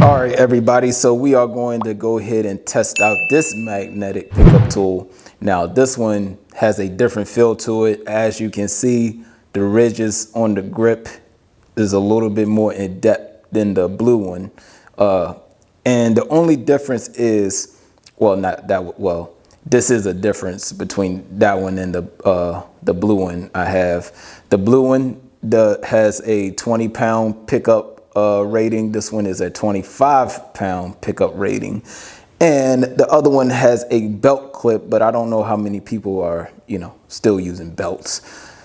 All right, everybody, so we are going to go ahead and test out this magnetic pickup tool. Now, this one has a different feel to it. As you can see, the ridges on the grip is a little bit more in depth than the blue one. And the only difference is, well, not that, well, this is a difference between that one and the blue one I have. The blue one has a 20-pound pickup rating. This one is a 25-pound pickup rating. And the other one has a belt clip, but I don't know how many people are, still using belts.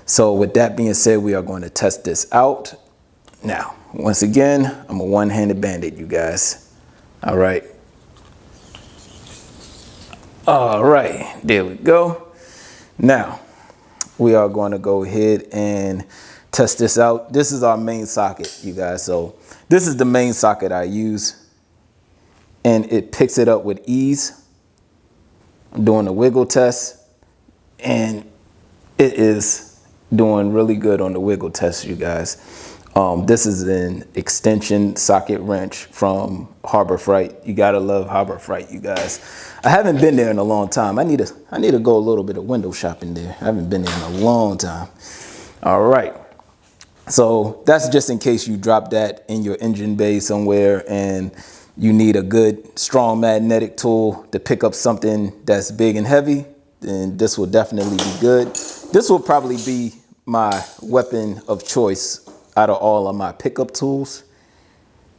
So with that being said, we are going to test this out. Now, once again, I'm a one-handed bandit, you guys. All right. All right, there we go. Now, we are going to go ahead and test this out. This is our main socket, you guys. So this is the main socket I use, and it picks it up with ease. I'm doing a wiggle test, and it is doing really good on the wiggle test, you guys. This is an extension socket wrench from Harbor Freight. You gotta love Harbor Freight, you guys. I haven't been there in a long time. I need to go a little bit of window shopping there. I haven't been there in a long time. All right. So that's just in case you drop that in your engine bay somewhere and you need a good, strong magnetic tool to pick up something that's big and heavy, then this will definitely be good. This will probably be my weapon of choice out of all of my pickup tools.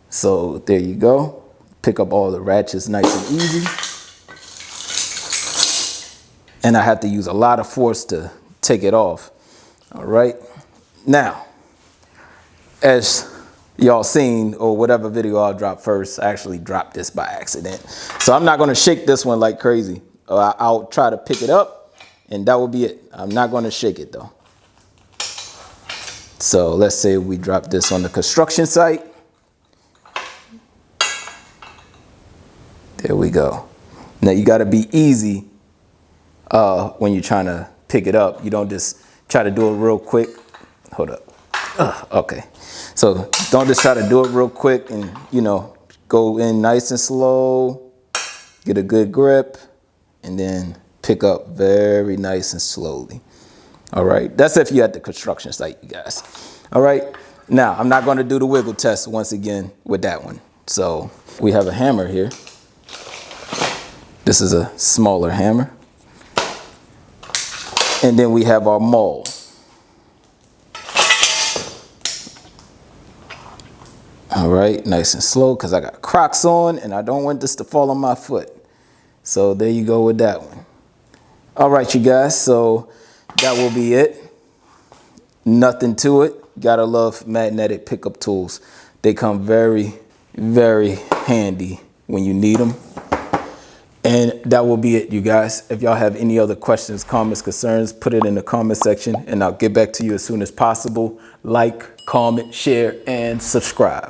So there you go. Pick up all the ratchets nice and easy. And I have to use a lot of force to take it off. All right. Now, as y'all seen, or whatever video I'll drop first, I actually dropped this by accident. So I'm not going to shake this one like crazy. I'll try to pick it up, and that will be it. I'm not going to shake it though. So let's say we drop this on the construction site. There we go. Now you got to be easy when you're trying to pick it up. You don't just try to do it real quick. Hold up. Okay. So don't just try to do it real quick and, go in nice and slow, get a good grip, and then pick up very nice and slowly. All right. That's if you're at the construction site, you guys. All right. Now, I'm not going to do the wiggle test once again with that one. So we have a hammer here. This is a smaller hammer. And then we have our maul. All right, nice and slow because I got Crocs on and I don't want this to fall on my foot. So there you go with that one. All right, you guys, so that will be it. Nothing to it. Gotta love magnetic pickup tools. They come very, very handy when you need them. And that will be it, you guys. If y'all have any other questions, comments, concerns, put it in the comment section and I'll get back to you as soon as possible. Like, comment, share, and subscribe.